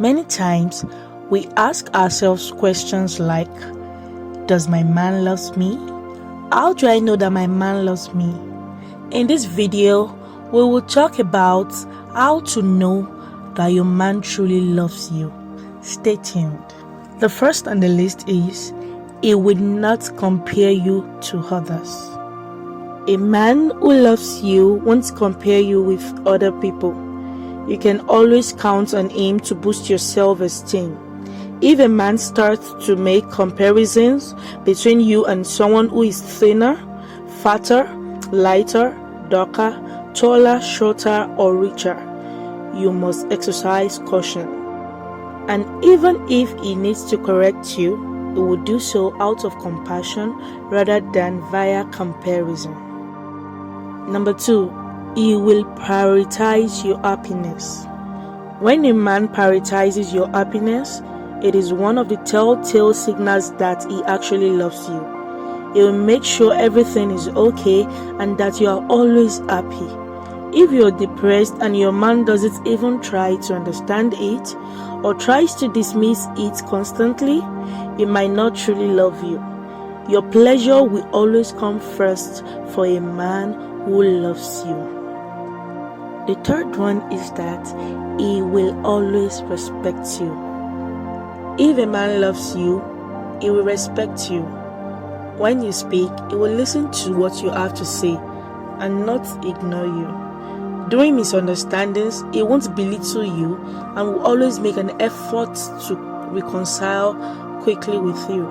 Many times, we ask ourselves questions like, does my man love me? How do I know that my man loves me? In this video, we will talk about how to know that your man truly loves you. Stay tuned. The first on the list is, he will not compare you to others. A man who loves you won't compare you with other people. You can always count on him to boost your self-esteem. If a man starts to make comparisons between you and someone who is thinner, fatter, lighter, darker, taller, shorter, or richer, you must exercise caution. And even if he needs to correct you, he will do so out of compassion rather than via comparison. Number 2, he will prioritize your happiness. When a man prioritizes your happiness, it is one of the telltale signals that he actually loves you. He will make sure everything is okay and that you are always happy. If you are depressed and your man doesn't even try to understand it or tries to dismiss it constantly, he might not truly love you. Your pleasure will always come first for a man who loves you. The third one is that he will always respect you. If a man loves you, he will respect you. When you speak, he will listen to what you have to say and not ignore you. During misunderstandings, he won't belittle you and will always make an effort to reconcile quickly with you.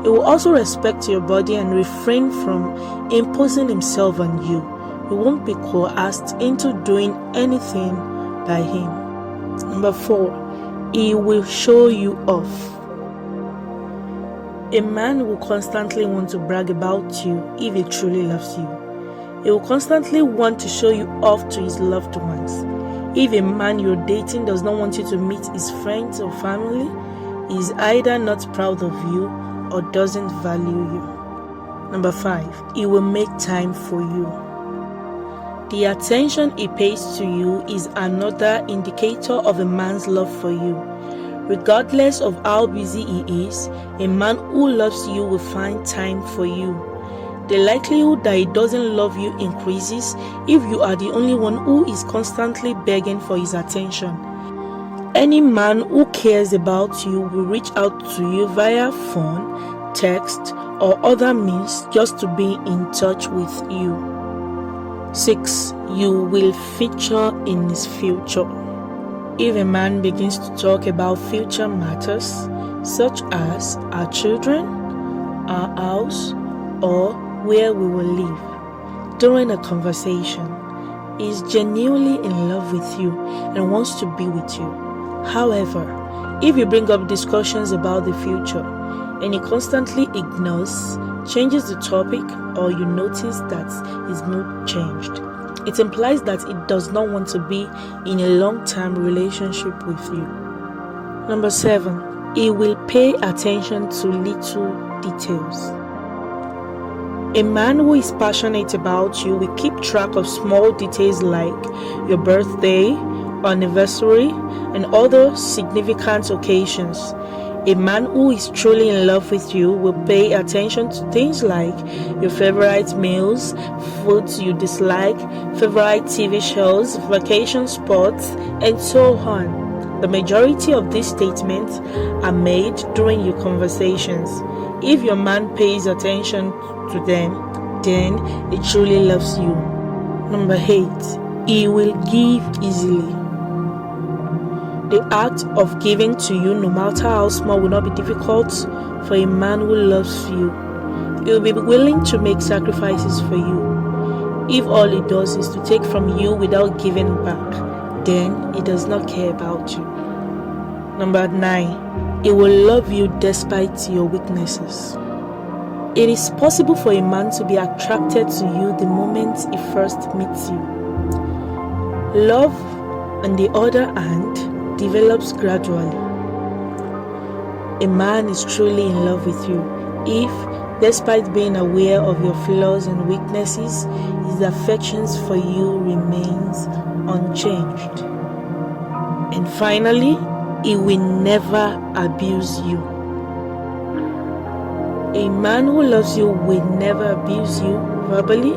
He will also respect your body and refrain from imposing himself on you. You won't be coerced into doing anything by him. Number 4, he will show you off. A man will constantly want to brag about you if he truly loves you. He will constantly want to show you off to his loved ones. If a man you're dating does not want you to meet his friends or family, he is either not proud of you or doesn't value you. Number 5, he will make time for you. The attention he pays to you is another indicator of a man's love for you. Regardless of how busy he is, a man who loves you will find time for you. The likelihood that he doesn't love you increases if you are the only one who is constantly begging for his attention. Any man who cares about you will reach out to you via phone, text, or other means just to be in touch with you. 6, you will feature in his future. If a man begins to talk about future matters, such as our children, our house, or where we will live, during a conversation, he is genuinely in love with you and wants to be with you. However, if you bring up discussions about the future and he constantly ignores, changes the topic, or you notice that his mood changed, it implies that he does not want to be in a long-term relationship with you. Number 7, he will pay attention to little details. A man who is passionate about you will keep track of small details like your birthday, anniversary, and other significant occasions. A man who is truly in love with you will pay attention to things like your favorite meals, foods you dislike, favorite TV shows, vacation spots, and so on. The majority of these statements are made during your conversations. If your man pays attention to them, then he truly loves you. Number 8, he will give easily. The act of giving to you, no matter how small, will not be difficult for a man who loves you. He will be willing to make sacrifices for you. If all he does is to take from you without giving back, then he does not care about you. Number 9, he will love you despite your weaknesses. It is possible for a man to be attracted to you the moment he first meets you. Love, on the other hand, develops gradually. A man is truly in love with you if, despite being aware of your flaws and weaknesses, his affections for you remains unchanged. And finally, he will never abuse you. A man who loves you will never abuse you verbally,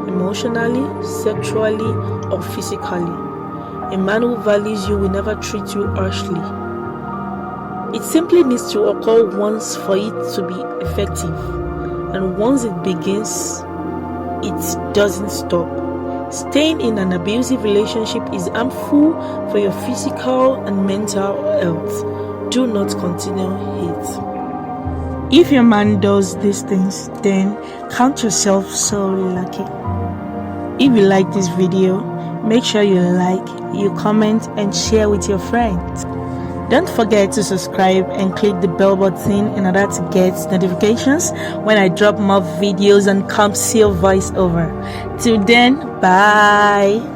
emotionally, sexually, or physically. A man who values you will never treat you harshly. It simply needs to occur once for it to be effective, and once it begins, it doesn't stop. Staying in an abusive relationship is harmful for your physical and mental health. Do not continue it. If your man does these things, then count yourself so lucky. If you like this video, make sure you like, you comment, and share with your friends. Don't forget to subscribe and click the bell button in order to get notifications when I drop more videos on Composer voiceover. Till then, bye.